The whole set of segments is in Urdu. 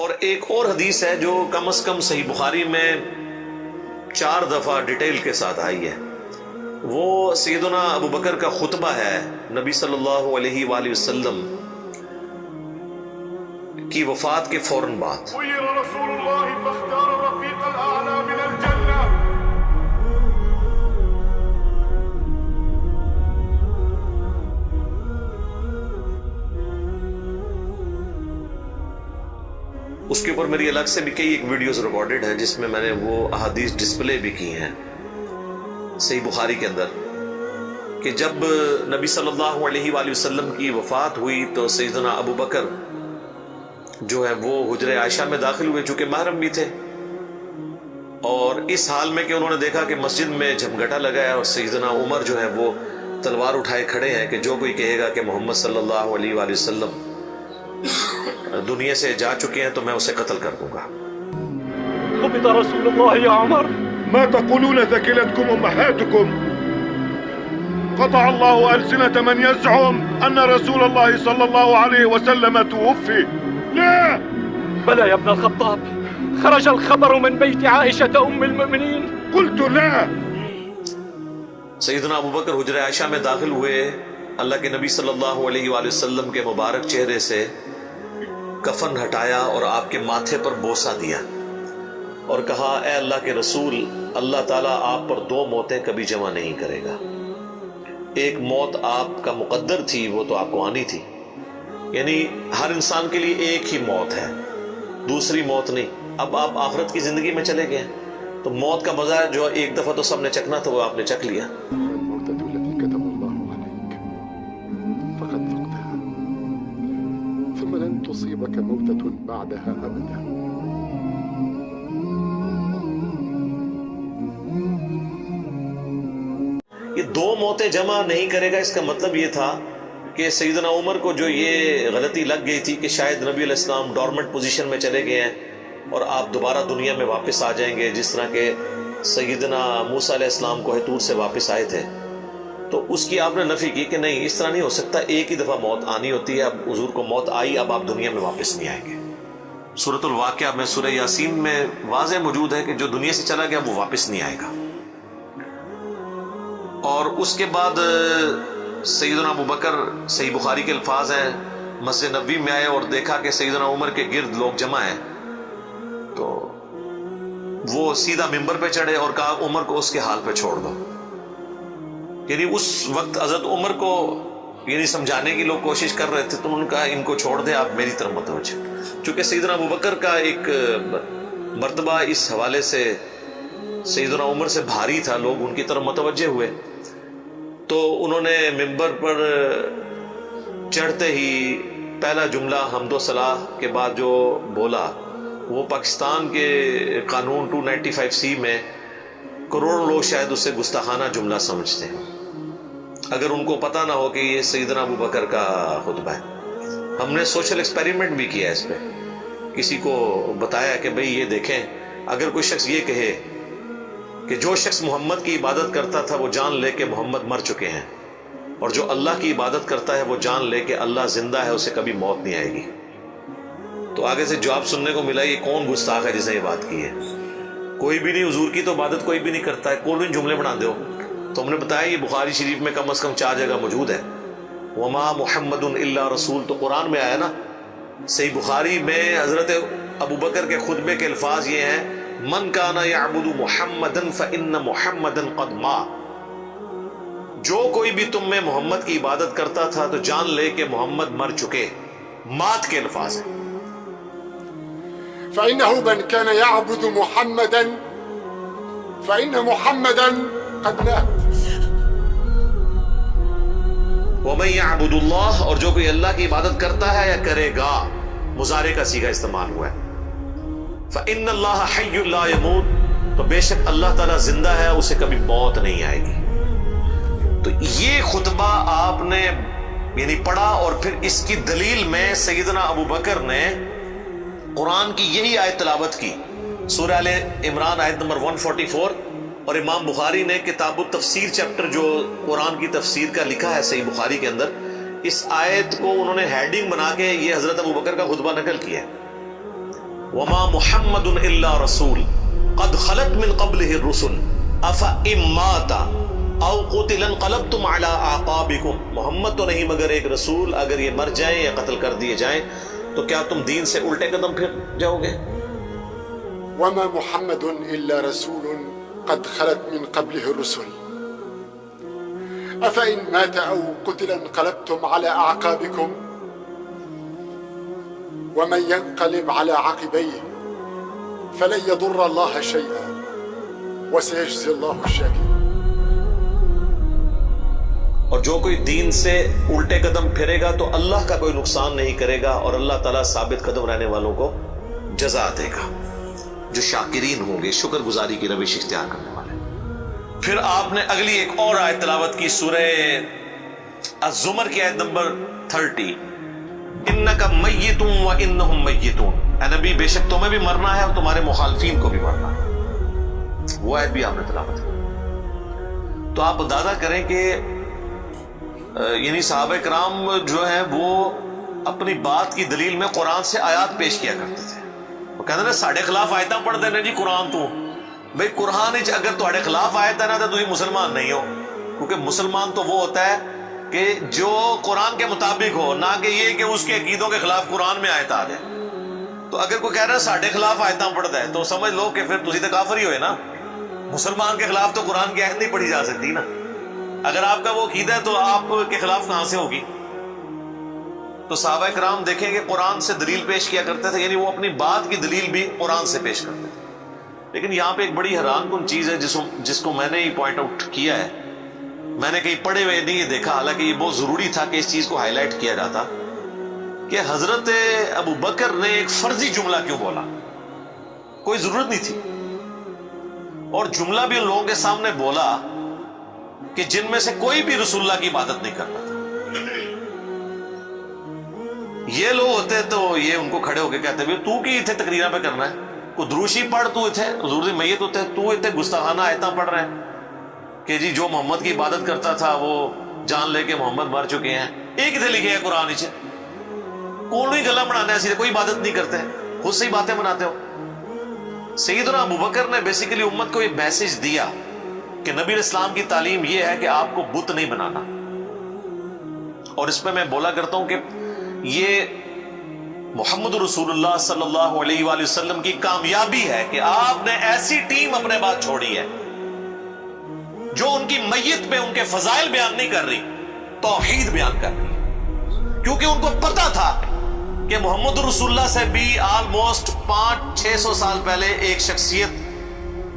اور ایک اور حدیث ہے جو کم از کم صحیح بخاری میں 4 دفعہ ڈیٹیل کے ساتھ آئی ہے، وہ سیدنا ابو بکر کا خطبہ ہے نبی صلی اللہ علیہ وآلہ وسلم کی وفات کے فوراً بعد۔ خیر رسول اللہ فاختار الرفیق الاعلی من الجنہ۔ اس کے اوپر میری الگ سے بھی کئی ایک ویڈیوز ریکارڈڈ ہیں جس میں میں نے وہ احادیث ڈسپلے بھی کی ہیں صحیح بخاری کے اندر، کہ جب نبی صلی اللہ علیہ وآلہ وسلم کی وفات ہوئی تو سیدنا ابو بکر جو ہے وہ حجرہ عائشہ میں داخل ہوئے، چونکہ محرم بھی تھے، اور اس حال میں کہ انہوں نے دیکھا کہ مسجد میں جھمگٹا لگا ہے اور سیدنا عمر جو ہے وہ تلوار اٹھائے کھڑے ہیں کہ جو کوئی کہے گا کہ محمد صلی اللہ علیہ وآلہ وسلم دنیا سے جا چکے ہیں تو میں اسے قتل کر دوں گا۔ قبض رسول اللہ یا عمر۔ ما تقولون ثكلتكم امهاتكم؟ قطع الله ألسنة من يزعم أن رسول الله صلى الله عليه وسلم توفي. لا. بلى يا ابن الخطاب، خرج الخبر من بيت عائشة أم المؤمنين. قلت لا. سیدنا ابو بکر حجرہ عائشہ میں داخل ہوئے، اللہ کے نبی صلی اللہ علیہ وآلہ وسلم کے مبارک چہرے سے کفن ہٹایا اور آپ کے ماتھے پر بوسہ دیا اور کہا، اے اللہ کے رسول، اللہ تعالیٰ آپ پر 2 موتیں کبھی جمع نہیں کرے گا، ایک موت آپ کا مقدر تھی وہ تو آپ کو آنی تھی، یعنی ہر انسان کے لیے ایک ہی موت ہے، دوسری موت نہیں۔ اب آپ آخرت کی زندگی میں چلے گئے تو موت کا مزہ جو ایک دفعہ تو سب نے چکھنا تھا وہ آپ نے چکھ لیا۔ تصيبك موتة بعدها أبدا۔ یہ 2 موتیں جمع نہیں کرے گا، اس کا مطلب یہ تھا کہ سیدنا عمر کو جو یہ غلطی لگ گئی تھی کہ شاید نبی علیہ السلام ڈورمنٹ پوزیشن میں چلے گئے ہیں اور آپ دوبارہ دنیا میں واپس آ جائیں گے، جس طرح کہ سیدنا موسیٰ علیہ السلام کوہ طور سے واپس آئے تھے، تو اس کی آپ نے نفی کی کہ نہیں، اس طرح نہیں ہو سکتا، ایک ہی دفعہ موت آنی ہوتی ہے، اب حضور کو موت آئی، اب آپ دنیا میں واپس نہیں آئیں گے۔ سورۃ الواقعہ میں سورہ یاسین میں واضح موجود ہے کہ جو دنیا سے چلا گیا وہ واپس نہیں آئے گا۔ اور اس کے بعد سیدنا ابو بکر، صحیح بخاری کے الفاظ ہیں، مسجد نبوی میں آئے اور دیکھا کہ سیدنا عمر کے گرد لوگ جمع ہیں، تو وہ سیدھا ممبر پہ چڑھے اور کہا، عمر کو اس کے حال پہ چھوڑ دو۔ یعنی اس وقت حضرت عمر کو یعنی سمجھانے کی لوگ کوشش کر رہے تھے، تو انہوں نے کہا ان کو چھوڑ دیں، آپ میری طرف متوجہ۔ چونکہ سیدنا ابو بکر کا ایک مرتبہ اس حوالے سے سیدنا عمر سے بھاری تھا، لوگ ان کی طرف متوجہ ہوئے، تو انہوں نے ممبر پر چڑھتے ہی پہلا جملہ حمد و ثناء کے بعد جو بولا وہ پاکستان کے قانون 295C میں کروڑوں لوگ شاید اسے گستاخانہ جملہ سمجھتے ہیں، اگر ان کو پتہ نہ ہو کہ یہ سیدنا ابو بکر کا خطبہ ہے۔ ہم نے سوشل ایکسپیریمنٹ بھی کیا اس پہ، کسی کو بتایا کہ بھئی یہ دیکھیں، اگر کوئی شخص یہ کہے کہ جو شخص محمد کی عبادت کرتا تھا وہ جان لے کہ محمد مر چکے ہیں، اور جو اللہ کی عبادت کرتا ہے وہ جان لے کہ اللہ زندہ ہے، اسے کبھی موت نہیں آئے گی، تو آگے سے جواب سننے کو ملا، یہ کون گستاخ ہے جس نے یہ بات کی ہے؟ کوئی بھی نہیں، حضور کی تو عبادت کوئی بھی نہیں کرتا ہے، کون ان جملے بنا دو۔ تو ہم نے بتایا یہ بخاری شریف میں کم از کم 4 جگہ موجود ہے، وما محمد الا رسول، تو قرآن میں آیا نا۔ صحیح بخاری میں حضرت ابو بکر کے خطبے کے الفاظ یہ ہیں، من کان یعبد محمدا فان محمدا قد مات، جو کوئی بھی تم میں محمد کی عبادت کرتا تھا تو جان لے کہ محمد مر چکے، مات کے الفاظ ہیں۔ فإنه من كان يعبد محمدا فإن محمدا قد مات۔ وَمَن يَعْبُدُ اللَّهَ، اور جو کوئی اللہ کی عبادت کرتا ہے یا کرے گا، مضارع کا صیغہ استعمال ہوا ہے، فَإِنَّ اللَّهَ حَيٌّ لَا يَمُوتُ، تو بے شک اللہ تعالیٰ زندہ ہے، اسے کبھی موت نہیں آئے گی۔ تو یہ خطبہ آپ نے یعنی پڑھا، اور پھر اس کی دلیل میں سیدنا ابو بکر نے قرآن کی یہی آیت تلاوت کی، سورہ آل عمران آیت نمبر 144، اور امام بخاری نے کتاب التفسیر چیپٹر جو قرآن کی تفسیر کا لکھا ہے صحیح بخاری کے اندر، اس آیت کو انہوں نے ہیڈنگ بنا کے یہ حضرت ابو بکر کا خطبہ نقل کیا ہے۔ وما محمد الا رسول قد خلت من قبله الرسل افإن مات او قتل انقلبتم على اعقابكم. محمد تو نہیں مگر ایک رسول، اگر یہ مر جائیں یا قتل کر دیے جائیں تو کیا تم دین سے الٹے قدم پھر جاؤ گے؟ وما محمد إلا رسول قد خلت من قبله الرسل أفإن مات أو قتل انقلبتم على أعقابكم ومن ينقلب على عقبيه فلن يضر الله شيئا وسيجزي الله الشاكرين. اور جو کوئی دین سے الٹے قدم پھرے گا تو اللہ کا کوئی نقصان نہیں کرے گا، اور اللہ تعالیٰ ثابت قدم رہنے والوں کو جزا دے گا جو شاکرین ہوں گے، شکر گزاری کی روش اختیار کرنے والے. پھر آپ نے اگلی ایک اور آیت تلاوت کی، سورہ الزمر کی آیت نمبر 30، انک میت وانہم میتون، اے نبی بے شک تمہیں بھی مرنا ہے اور تمہارے مخالفین کو بھی مرنا ہے. وہ آیت بھی آپ نے تلاوت کی. تو آپ اندازہ کریں کہ یعنی صحابہ کرام جو ہیں وہ اپنی بات کی دلیل میں قرآن سے آیات پیش کیا کرتے تھے. وہ کہتے ہیں ساڑھے خلاف آیتاں پڑھ دینا جی قرآن تو بھئی قرآن اگر تھوڑے خلاف آیت ہے نا تو تھی مسلمان نہیں ہو، کیونکہ مسلمان تو وہ ہوتا ہے کہ جو قرآن کے مطابق ہو، نہ کہ یہ کہ اس کے عقیدوں کے خلاف قرآن میں آیت آ جائے. تو اگر کوئی کہہ رہا ہے ساڑھے خلاف آیتاں پڑھ دے تو سمجھ لو کہ پھر تسی تو کافر ہی ہوئے نا. مسلمان کے خلاف تو قرآن کی آیت نہیں پڑھی جا سکتی نا. اگر آپ کا وہ عقیدہ ہے تو آپ کے خلاف کہاں سے ہوگی؟ تو صحابہ کرام دیکھیں کہ قرآن سے دلیل پیش کیا کرتے تھے، یعنی وہ اپنی بات کی دلیل بھی قرآن سے پیش کرتے تھے. لیکن یہاں پہ ایک بڑی حیران کن چیز ہے جس کو میں نے ہی پوائنٹ آؤٹ کیا ہے، میں نے کہیں پڑھے ہوئے نہیں یہ دیکھا، حالانکہ یہ بہت ضروری تھا کہ اس چیز کو ہائی لائٹ کیا جاتا، کہ حضرت ابو بکر نے ایک فرضی جملہ کیوں بولا؟ کوئی ضرورت نہیں تھی، اور جملہ بھی ان لوگوں کے سامنے بولا کہ جن میں سے کوئی بھی رسول اللہ کی عبادت نہیں کرتا تھا. یہ لوگ ہوتے تو یہ ان کو کھڑے ہو کے کہتے ہیں تو کی اتنے تقریرہ پہ کرنا ہے، کو دروشی پڑھ تو اتنے حضور دی میت ہوتے تو اتنے گستاخانہ آیتاں پڑھ رہے ہیں کہ جی جو محمد کی عبادت کرتا تھا وہ جان لے کے محمد مر چکے ہیں. ایک اتنے لکھے ہے قرآن نیچے، کون ہی گلا بنانا ہے، سیدھے کوئی عبادت نہیں کرتے، خود سے ہی باتیں بناتے ہو. سیدنا ابو بکر نے بیسیکلی امت کو یہ میسج دیا کہ نبی اسلام کی تعلیم یہ ہے کہ آپ کو بت نہیں بنانا. اور اس میں بولا کرتا ہوں کہ یہ محمد رسول اللہ صلی اللہ علیہ وآلہ وسلم کی کامیابی ہے کہ آپ نے ایسی ٹیم اپنے بعد چھوڑی ہے جو ان کی میت میں ان کے فضائل بیان نہیں کر رہی، توحید بیان کر رہی، کیونکہ ان کو پتا تھا کہ محمد رسول اللہ سے بھی آلموسٹ 500-600 سال پہلے ایک شخصیت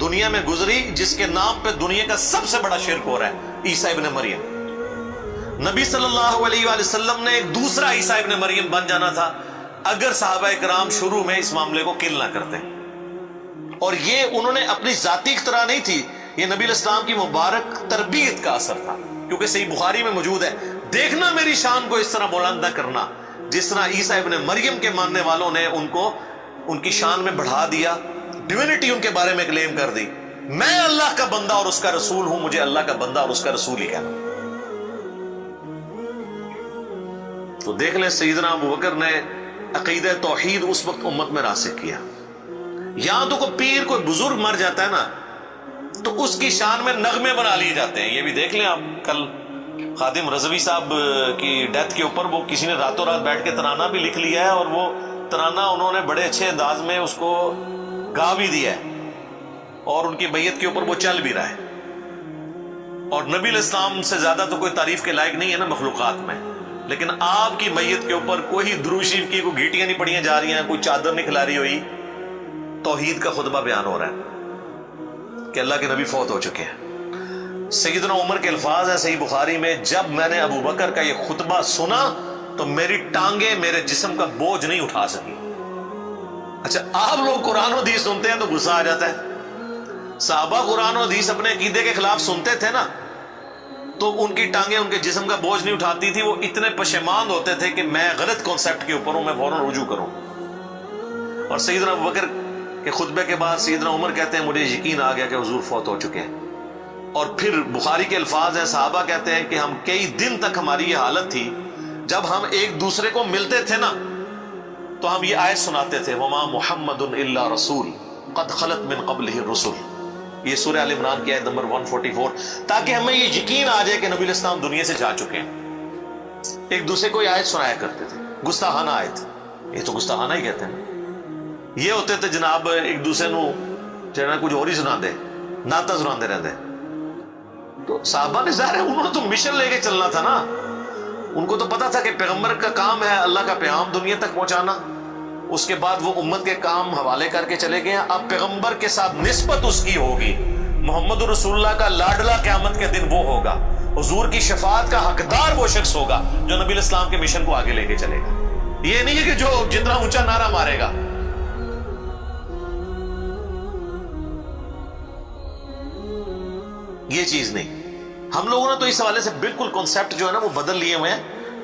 دنیا میں گزری جس کے نام پہ دنیا کا سب سے بڑا شرک ہو رہا ہے، عیسیٰ ابن مریم. نبی صلی اللہ علیہ وآلہ وسلم نے ایک دوسرا عیسیٰ ابن مریم بن جانا تھا اگر صحابہ کرام شروع میں اس معاملے کو کل نہ کرتے. اور یہ انہوں نے اپنی ذاتی اختراع نہیں تھی، یہ نبی الاسلام کی مبارک تربیت کا اثر تھا، کیونکہ صحیح بخاری میں موجود ہے، دیکھنا میری شان کو اس طرح بلند نہ کرنا جس طرح عیسیٰ ابن مریم کے ماننے والوں نے ان کو ان کی شان میں بڑھا دیا، ڈیوینٹی ان کے بارے میں کلیم کر دی. میں اللہ کا بندہ اور اس کا رسول ہوں، مجھے اللہ کا بندہ اور اس کا رسول ہی کہنا. تو دیکھ لیں سیدنا ابو بکر نے عقیدہ توحید اس وقت امت میں راسخ کیا. یہاں تو کوئی پیر کوئی بزرگ مر جاتا ہے نا تو اس کی شان میں نغمے بنا لیے جاتے ہیں. یہ بھی دیکھ لیں آپ، کل خادم رضوی صاحب کی ڈیتھ کے اوپر وہ کسی نے راتوں رات بیٹھ کے ترانہ بھی لکھ لیا ہے، اور وہ ترانہ انہوں نے بڑے اچھے انداز میں اس کو گا بھی دیا ہے، اور ان کی میت کے اوپر وہ چل بھی رہا ہے. اور نبی علیہ السلام سے زیادہ تو کوئی تعریف کے لائق نہیں ہے نا مخلوقات میں، لیکن آپ کی میت کے اوپر کوئی درود شریف کی کوئی گھیٹیاں نہیں پڑیاں جا رہی ہیں، کوئی چادر نہیں کھلاری ہوئی، توحید کا خطبہ بیان ہو رہا ہے کہ اللہ کے نبی فوت ہو چکے ہیں. سیدنا عمر کے الفاظ ہیں صحیح بخاری میں، جب میں نے ابو بکر کا یہ خطبہ سنا تو میری ٹانگیں میرے جسم کا بوجھ نہیں اٹھا سکی. اچھا آپ لوگ قرآن و حدیث سنتے ہیں تو غصہ آ جاتا ہے. صحابہ قرآن و حدیث اپنے عقیدے کے خلاف سنتے تھے نا تو ان کی ٹانگیں ان کے جسم کا بوجھ نہیں اٹھاتی تھی، وہ اتنے پشیمان ہوتے تھے کہ میں غلط کانسیپٹ کے اوپر ہوں، میں فوراً رجوع کروں. اور سیدنا ابو بکر کے خطبے کے بعد سیدنا عمر کہتے ہیں مجھے یقین آ گیا کہ حضور فوت ہو چکے ہیں. اور پھر بخاری کے الفاظ ہیں، صحابہ کہتے ہیں کہ ہم کئی دن تک ہماری یہ حالت تھی، جب ہم ایک دوسرے کو ملتے تھے نا تو ہم یہ آیت سناتے تھے وما محمد الا رسول قد خلت من قبلہ الرسل، یہ سورہ آل عمران کی آیت نمبر 144، تاکہ ہمیں یہ یقین آ جائے کہ نبی الاسلام دنیا سے جا چکے ہیں۔ ایک دوسرے کو یہ آیت سنایا کرتے تھے، گستاخانہ آیت، یہ تو گستاخانہ ہی کہتے ہیں، یہ ہوتے تھے جناب ایک دوسرے نو جناب کچھ اور ہی سنا دے، ناتا سناتے رہتے۔ تو صحابہ نے ظاہر ہے انہوں نے تو مشن لے کے چلنا تھا نا، ان کو تو پتا تھا کہ پیغمبر کا کام ہے اللہ کا پیغام دنیا تک پہنچانا، اس کے بعد وہ امت کے کام حوالے کر کے چلے گئے۔ اب پیغمبر کے ساتھ نسبت اس کی ہوگی، محمد رسول اللہ کا لاڈلا قیامت کے دن وہ ہوگا، حضور کی شفاعت کا حقدار وہ شخص ہوگا جو نبی الاسلام کے مشن کو آگے لے کے چلے گا۔ یہ نہیں ہے کہ جو جتنا اونچا نعرہ مارے گا۔ یہ چیز نہیں، ہم لوگوں نے تو اس حوالے سے بالکل کنسپٹ جو ہے نا وہ بدل لیے ہوئے ہیں،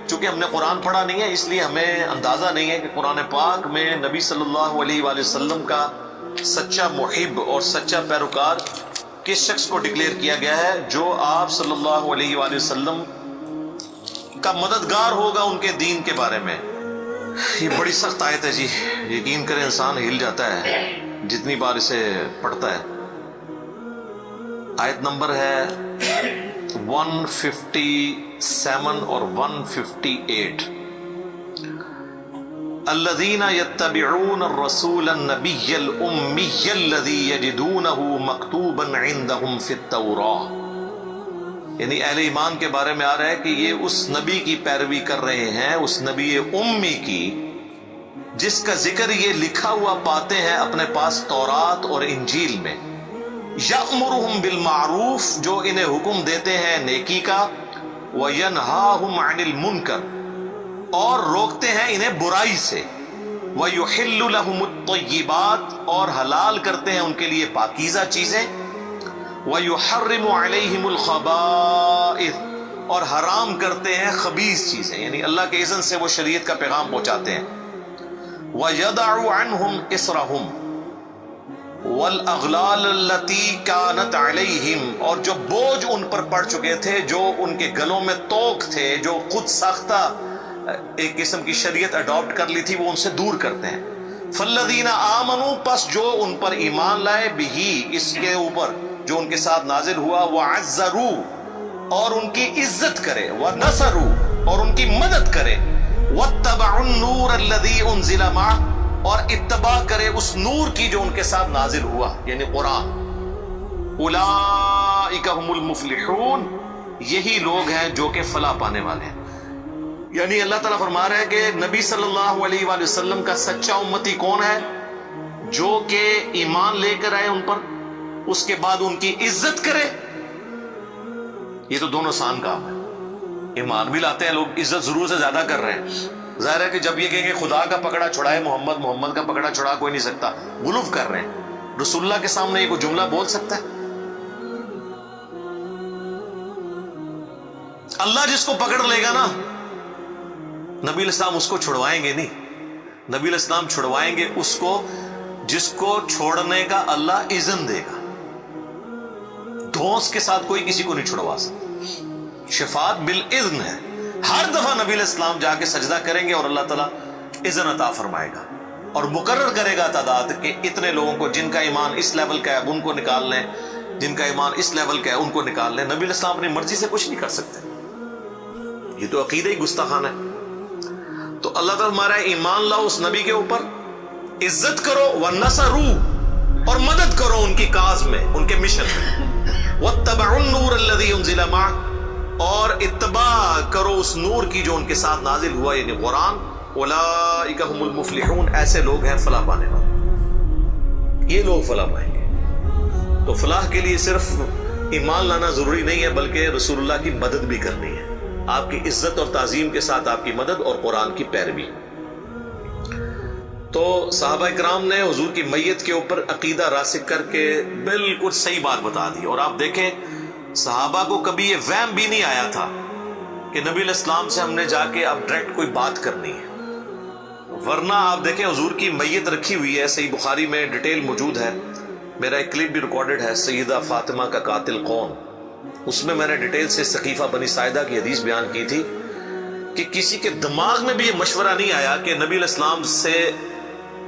چونکہ ہم نے قرآن پڑھا نہیں ہے اس لیے ہمیں اندازہ نہیں ہے کہ قرآن پاک میں نبی صلی اللہ علیہ وآلہ وسلم کا سچا محب اور سچا پیروکار کس شخص کو ڈکلیئر کیا گیا ہے، جو آپ صلی اللہ علیہ وآلہ وسلم کا مددگار ہوگا ان کے دین کے بارے میں۔ یہ بڑی سخت آیت ہے جی، یقین کریں انسان ہل جاتا ہے جتنی بار اسے پڑھتا ہے۔ آیت نمبر ہے 157 اور 158۔ الذين يتبعون الرسول النبي الأمي الذي يجدونه مكتوبا عندهم في التوراة، یعنی اہل ایمان کے بارے میں آ رہا ہے کہ یہ اس نبی کی پیروی کر رہے ہیں، اس نبی امی کی جس کا ذکر یہ لکھا ہوا پاتے ہیں اپنے پاس تورات اور انجیل میں۔ یأمرهم بالمعروف، جو انہیں حکم دیتے ہیں نیکی کا، وینہاہم عن المنکر، اور روکتے ہیں انہیں برائی سے، ویحل لہم الطیبات، اور حلال کرتے ہیں ان کے لیے پاکیزہ چیزیں، ویحرم علیہم الخبائث، اور حرام کرتے ہیں خبیث چیزیں، یعنی اللہ کے اذن سے وہ شریعت کا پیغام پہنچاتے ہیں۔ ویدع عنہم اسرہم والاغلال التي كانت عليهم، اور جو بوجھ ان پر پڑ چکے تھے، جو ان کے گلوں میں توق تھے، جو خود ساختہ ایک قسم کی شریعت اڈاپٹ کر لی تھی، وہ ان سے دور کرتے ہیں۔ فالذین آمنوا، پس جو ان پر ایمان لائے، بہی، اس کے اوپر جو ان کے ساتھ نازل ہوا، وعزروا، اور ان کی عزت کرے، ونصروا، اور ان کی مدد کرے، واتبعوا النور الذی انزل معہ، اور اتباع کرے اس نور کی جو ان کے ساتھ نازل ہوا، یعنی قرآن۔ اولئک هم المفلحون، یہی لوگ ہیں جو کہ فلاح پانے والے ہیں۔ یعنی اللہ تعالیٰ فرما رہا ہے کہ نبی صلی اللہ علیہ وآلہ وسلم کا سچا امتی کون ہے؟ جو کہ ایمان لے کر آئے ان پر، اس کے بعد ان کی عزت کرے۔ یہ تو دونوں آسان کام ہے، ایمان بھی لاتے ہیں لوگ، عزت ضرور سے زیادہ کر رہے ہیں۔ ظاہر ہے کہ جب یہ کہیں گے خدا کا پکڑا چھڑائے محمد، محمد کا پکڑا چھڑا کوئی نہیں سکتا، غلوف کر رہے ہیں۔ رسول اللہ کے سامنے یہ کوئی جملہ بول سکتا ہے؟ اللہ جس کو پکڑ لے گا نا، نبی الاسلام اس کو چھڑوائیں گے نہیں، نبی الاسلام چھڑوائیں گے اس کو جس کو چھوڑنے کا اللہ اذن دے گا۔ دھونس کے ساتھ کوئی کسی کو نہیں چھڑوا سکتا، شفاعت بالاذن ہے۔ ہر دفعہ نبی علیہ السلام جا کے سجدہ کریں گے اور اللہ تعالیٰ اذن عطا فرمائے گا اور مقرر کرے گا تعداد کہ اتنے لوگوں کو جن کا ایمان اس لیول کا ہے ان کو نکال لیں، جن کا ایمان اس لیول کا ہے ان کو نکال لیں۔ نبی علیہ السلام اپنی مرضی سے کچھ نہیں کر سکتے، یہ تو عقیدہ ہی گستاخانہ ہے۔ تو اللہ تعالیٰ ہمارا ایمان لاؤ اس نبی کے اوپر، عزت کرو، وَنَصَرُوا، اور مدد کرو ان کی کاز میں، ان کے مشن میں، وَاتَّبَعُوا النُّورَ الَّذِي أُنزِلَ مَعَهُ، اور اتباع کرو اس نور کی جو ان کے ساتھ نازل ہوا، یعنی قرآن۔ اولئک هم المفلحون، ایسے لوگ ہیں فلاح پانے والے، یہ لوگ فلاح پائیں گے۔ تو فلاح کے لیے صرف ایمان لانا ضروری نہیں ہے، بلکہ رسول اللہ کی مدد بھی کرنی ہے، آپ کی عزت اور تعظیم کے ساتھ آپ کی مدد اور قرآن کی پیروی۔ تو صحابہ اکرام نے حضور کی میت کے اوپر عقیدہ راسخ کر کے بالکل صحیح بات بتا دی، اور آپ دیکھیں صحابہ کو کبھی یہ وہم بھی نہیں آیا تھا کہ نبی علیہ السلام سے ہم نے جا کے اب ڈائریکٹ کوئی بات کرنی ہے، ورنہ آپ دیکھیں حضور کی میت رکھی ہوئی ہے، صحیح بخاری میں ڈیٹیل موجود ہے، میرا ایک کلپ بھی ریکارڈڈ ہے، سیدہ فاطمہ کا قاتل کون، اس میں نے ڈیٹیل سے سقیفہ بنی ساعدہ کی حدیث بیان کی تھی کہ کسی کے دماغ میں بھی یہ مشورہ نہیں آیا کہ نبی علیہ السلام سے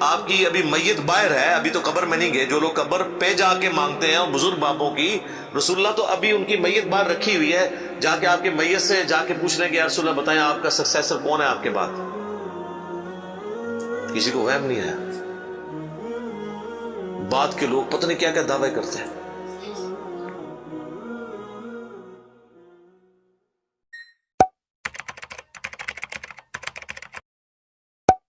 آپ کی ابھی میت باہر ہے، ابھی تو قبر میں نہیں گئے، جو لوگ قبر پہ جا کے مانگتے ہیں اور بزرگ بابوں کی، رسول اللہ تو ابھی ان کی میت باہر رکھی ہوئی ہے، جا کے آپ کے میت سے جا کے پوچھ لیں کہ یا رسول اللہ بتائیں آپ کا سکسیسر کون ہے آپ کے بعد. کسی کو وہم نہیں آیا. بعد کے لوگ پتہ نہیں کیا کیا دعوے کرتے ہیں.